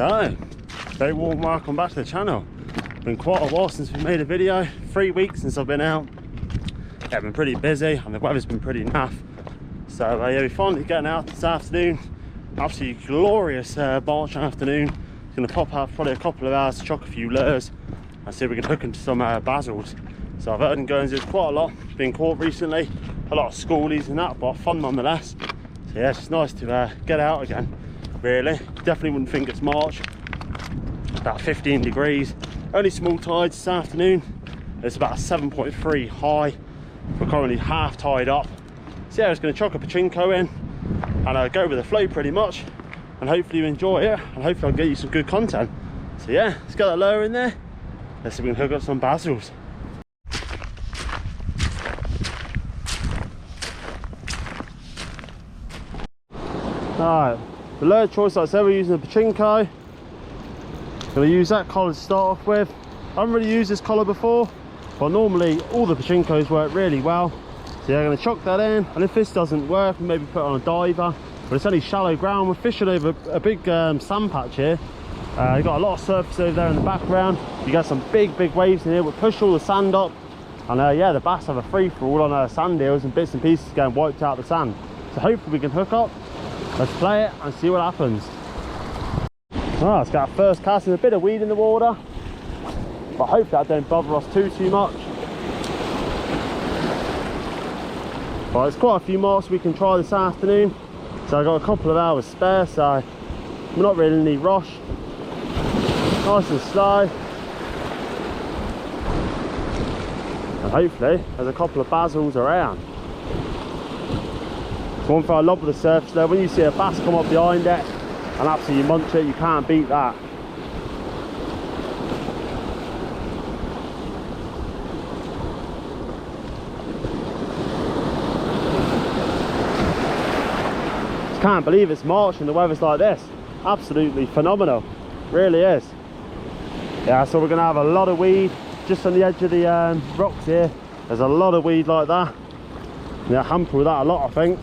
So, very warm welcome back to the channel. Been quite a while since we made a video. 3 weeks since I've been out. Yeah, I've been pretty busy and the weather's been pretty naff. So yeah, we're finally getting out this afternoon. Absolutely glorious March afternoon. It's going to pop out for probably a couple of hours to chuck a few lures and see if we can hook into some bassels. So I've heard in Guernsey there's quite a lot being caught recently. A lot of schoolies and that, but fun nonetheless. So yeah, it's just nice to get out again, really. Definitely wouldn't think it's March. About 15 degrees. Only small tides this afternoon. It's about a 7.3 high. We're currently half tied up. So yeah, I'm just going to chuck a patchinko in and go with the flow pretty much. And hopefully you enjoy it. And hopefully I'll get you some good content. So yeah, let's get that lure in there. Let's see if we can hook up some bassels. Alright, the lure choice, like I said, we're using a patchinko. Gonna use that collar to start off with. I haven't really used this collar before, but normally all the patchinkos work really well. So yeah, I'm gonna chuck that in, and if this doesn't work, maybe put it on a diver. But it's only shallow ground. We're fishing over a big sand patch here. You've got a lot of surface over there in the background. You got some big waves in here. We'll push all the sand up, and yeah, the bass have a free-for-all on sand hills and bits and pieces getting wiped out the sand. So hopefully we can hook up. Let's play it and see what happens. Oh, let's get our first cast. There's a bit of weed in the water, but hopefully that don't bother us too much. But there's quite a few marks we can try this afternoon, so I've got a couple of hours spare, so we're not really in any rush. Nice and slow, and hopefully there's a couple of bassels around. So one thing I love with the surface there, when you see a bass come up behind it and absolutely munch it, you can't beat that. Just can't believe it's March and the weather's like this. Absolutely phenomenal, really is. Yeah, so we're gonna have a lot of weed just on the edge of the rocks here. There's a lot of weed like that. Yeah, hamper with that a lot, I think.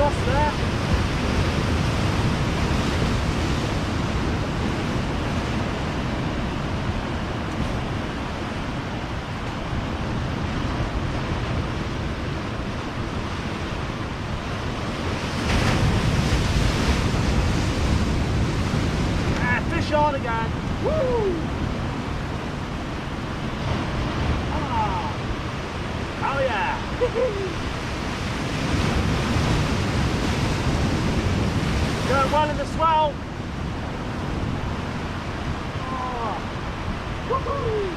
across there. Fish on again. Woo! Ah. Oh yeah! Going well in the swell. Oh. Woohoo!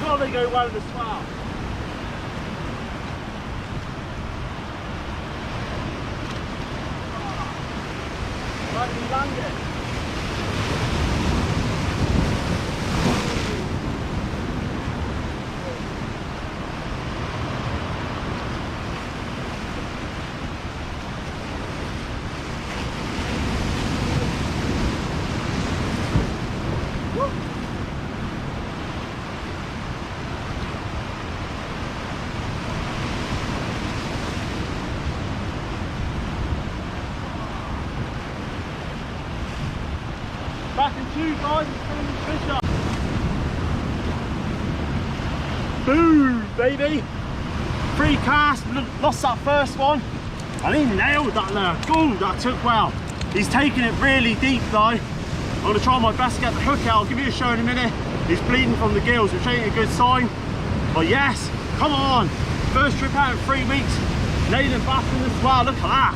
Oh, they go well in the swell. Right, we landed. Back in two, guys, it's filling the fish up. Boom, baby. 3 casts, lost that first one. And he nailed that lure. Ooh, that took well. He's taking it really deep though. I'm gonna try my best to get the hook out. I'll give you a show in a minute. He's bleeding from the gills, which ain't a good sign. But yes, come on. First trip out in 3 weeks. Nailing bass in the swell, look at that.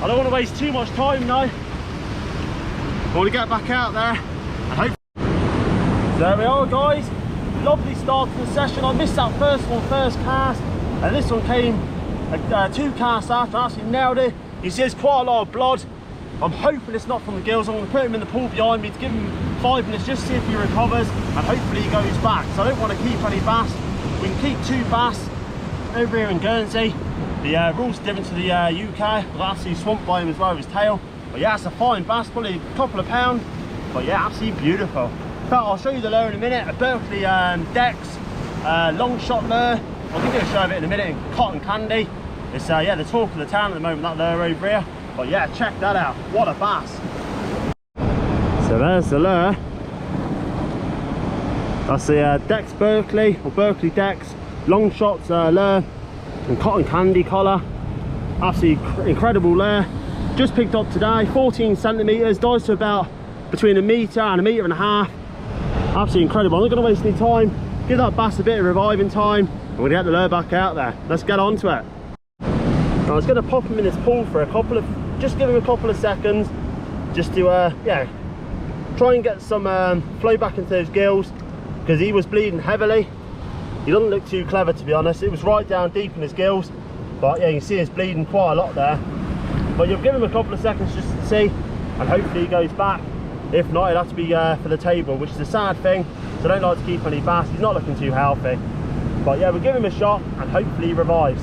I don't want to waste too much time now. I want to get back out there and hope. So there we are, guys. Lovely start to the session. I missed that first one, first cast, and this one came 2 casts after. I actually nailed it. You see there's quite a lot of blood. I'm hoping it's not from the gills. I'm going to put him in the pool behind me to give him 5 minutes, just see if he recovers, and hopefully he goes back. So I don't want to keep any bass. We can keep 2 bass over here in Guernsey. The rules are different to the UK. We'll actually swamp by him as well with his tail. But yeah, it's a fine bass, probably a couple of pounds. But yeah, absolutely beautiful. In fact, I'll show you the lure in a minute. A Berkley Dex long shot lure. I'll give you a show of it in a minute in cotton candy. It's yeah, the talk of the town at the moment, that lure over here. But yeah, check that out. What a bass. So there's the lure. That's the Dex Berkley, or Berkley Dex long shots lure and cotton candy collar. Absolutely incredible lure. Just picked up today, 14 centimeters, dives to about between 1 meter and 1.5 meters. Absolutely incredible. I'm not going to waste any time. Give that bass a bit of reviving time. I'm going to get the lure back out there. Let's get on to it. I was going to pop him in this pool for just give him a couple of seconds, just to yeah, try and get some flow back into those gills, because he was bleeding heavily. He doesn't look too clever, to be honest. It was right down deep in his gills, but yeah, you can see he's bleeding quite a lot there. But you'll give him a couple of seconds just to see, and hopefully he goes back. If not, it'll have to be for the table, which is a sad thing. So I don't like to keep any bass. He's not looking too healthy. But yeah, we'll give him a shot and hopefully he revives.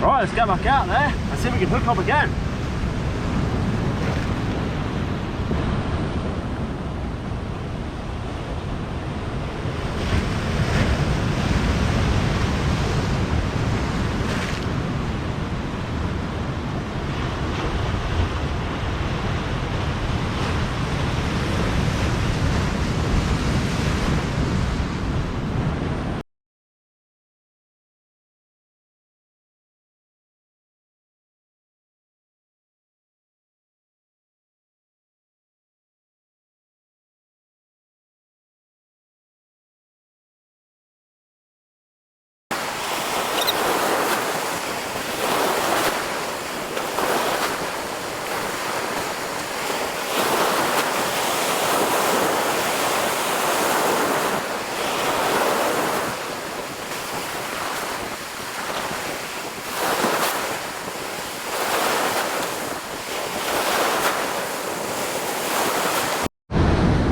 Right, let's get back out there and see if we can hook up again.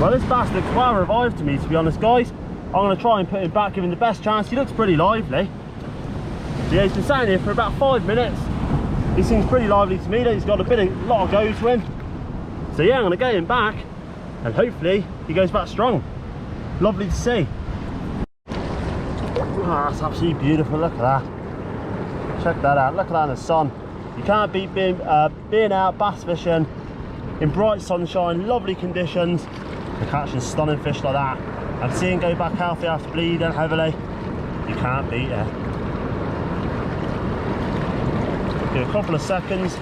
Well, this bass looks well revived to me, to be honest, guys. I'm going to try and put him back, give him the best chance. He looks pretty lively. So yeah, he's been sitting here for about 5 minutes. He seems pretty lively to me. He's got a lot of go to him. So yeah, I'm going to get him back and hopefully he goes back strong. Lovely to see. Oh, that's absolutely beautiful. Look at that. Check that out. Look at that in the sun. You can't beat being out bass fishing in bright sunshine, lovely conditions, and catching stunning fish like that. And seeing go back healthy after bleeding heavily, you can't beat it. Give it a couple of seconds.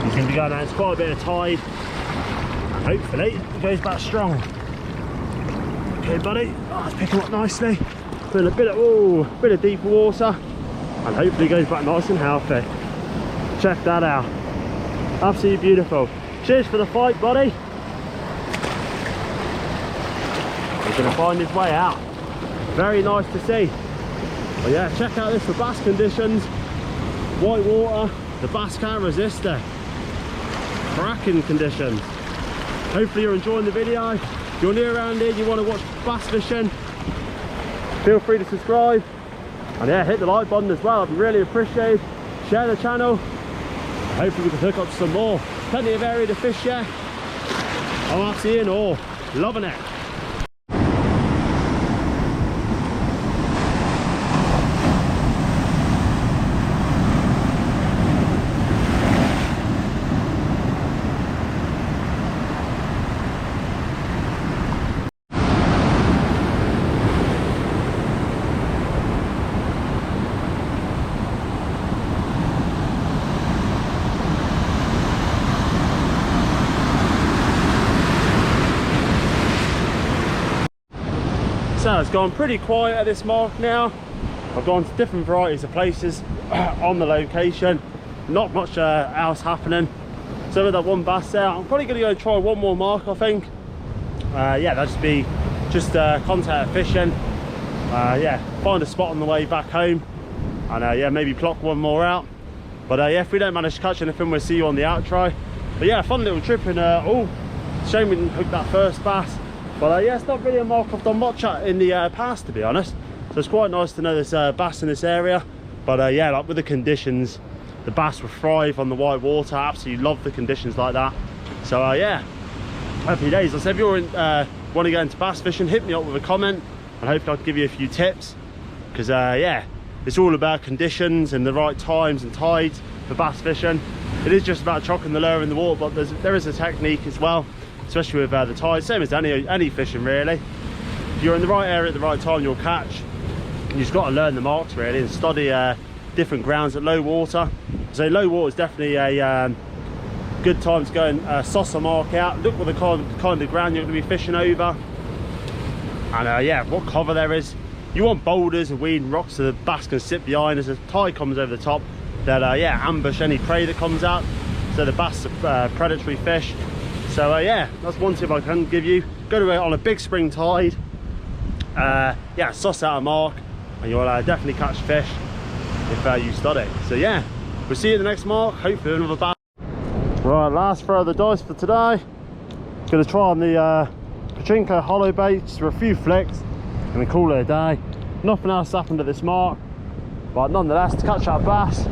He's going to be going out. It's quite a bit of tide. And hopefully it goes back strong. Okay, buddy. Oh, it's picking up nicely. Put in a bit of deeper water, and hopefully it goes back nice and healthy. Check that out. Absolutely beautiful. Cheers for the fight, buddy. He's going to find his way out. Very nice to see. But yeah, check out this for bass conditions. White water, the bass can't resist it. Cracking conditions. Hopefully you're enjoying the video. If you're new around here, you want to watch bass fishing, feel free to subscribe. And yeah, hit the like button as well. I'd really appreciate it. Share the channel. Hopefully we can hook up some more. Plenty of area to fish here. I'm absolutely in awe. Loving it. So it's gone pretty quiet at this mark now. I've gone to different varieties of places on the location. Not much else happening. So with that one bass there, I'm probably going to go and try one more mark, I think. Yeah, that'll just be contact fishing. Yeah, find a spot on the way back home, and yeah, maybe pluck one more out. But yeah, if we don't manage to catch anything, we'll see you on the outro. But yeah, fun little trip, and oh, shame we didn't hook that first bass. But yeah, it's not really a mark I've done much at in the past, to be honest. So it's quite nice to know there's bass in this area. But yeah, like with the conditions, the bass will thrive on the white water. I absolutely love the conditions like that. So yeah, happy days. Like I said, if you want to get into bass fishing, hit me up with a comment, and hopefully I can give you a few tips. Because yeah, it's all about conditions and the right times and tides for bass fishing. It is just about chucking the lure in the water, but there is a technique as well, especially with the tide, same as any fishing really. If you're in the right area at the right time, you'll catch. You just got to learn the marks really and study different grounds at low water. So low water is definitely a good time to go and suss a mark out. Look what the kind of ground you're going to be fishing over, and yeah, what cover there is. You want boulders and weed and rocks so the bass can sit behind as the tide comes over the top. They'll yeah, ambush any prey that comes out. So the bass are predatory fish. So yeah, that's one tip I can give you. Go to it on a big spring tide. Yeah, suss out a mark, and you'll definitely catch fish if you study. So yeah, we'll see you at the next mark. Hopefully another bass. Right, last throw of the dice for today. Gonna try on the patchinko hollow baits for a few flicks and then call it a day. Nothing else happened at this mark, but nonetheless, to catch that bass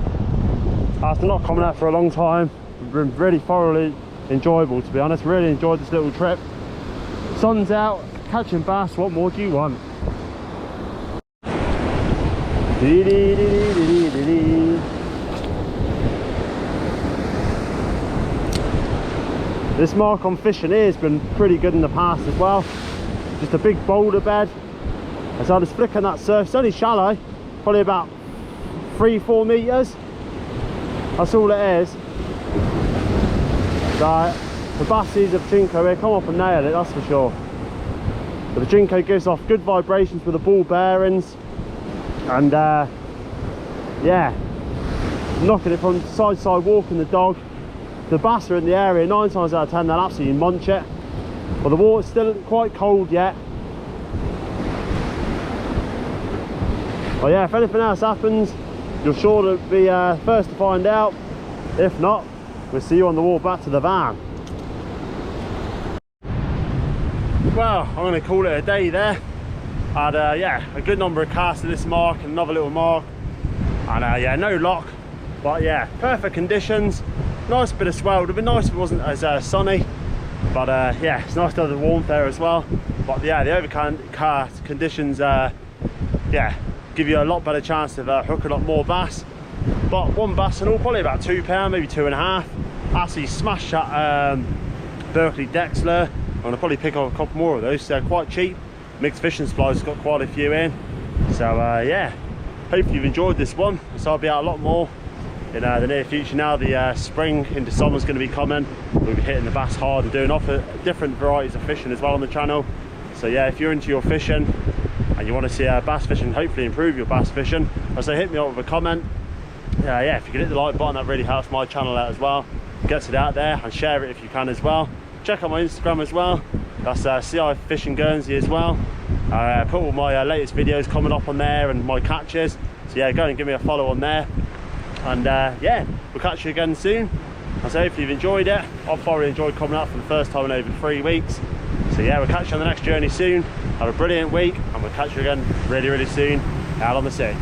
after not coming out for a long time, it's been really thoroughly enjoyable, to be honest. Really enjoyed this little trip. Sun's out, catching bass, what more do you want? This mark I'm fishing here has been pretty good in the past as well. Just a big boulder bed. As I was flicking that surf, it's only shallow, probably about 3-4 meters. That's all it is. So the bassies of patchinko here come up and nail it, that's for sure. The patchinko gives off good vibrations with the ball bearings, and yeah, knocking it from side to side, walking the dog. The bass are in the area, 9 times out of 10 they'll absolutely munch it. But the water's still quite cold yet. But yeah, if anything else happens, you're sure to be first to find out. If not, we'll see you on the walk back to the van. Well, I'm going to call it a day there. Had yeah, a good number of casts at this mark and another little mark, and yeah, no luck. But But yeah, perfect conditions, nice bit of swell. It would have been nice if it wasn't as sunny, but yeah, it's nice to have the warmth there as well. But yeah, the overcast conditions yeah, give you a lot better chance of hooking up more bass. But one bass and all, probably about £2, maybe 2.5. Actually smashed that Berkley deck slur. I'm gonna probably pick up a couple more of those. They're quite cheap. Mixed fishing supplies got quite a few in. So yeah, hopefully you've enjoyed this one. So I'll be out a lot more in the near future. Now the spring into summer's going to be coming. We'll be hitting the bass hard and doing different varieties of fishing as well on the channel. So yeah, if you're into your fishing and you want to see bass fishing, hopefully improve your bass fishing, I say hit me up with a comment. Yeah, if you can hit the like button, that really helps my channel out as well. Gets it out there, and share it if you can as well. Check out my Instagram as well. That's CI Fishing Guernsey as well. I put all my latest videos coming up on there and my catches. So yeah, go and give me a follow on there. And yeah, we'll catch you again soon. And so hopefully you've enjoyed it. I've thoroughly enjoyed coming out for the first time in over 3 weeks. So yeah, we'll catch you on the next journey soon. Have a brilliant week, and we'll catch you again really, really soon out on the sea.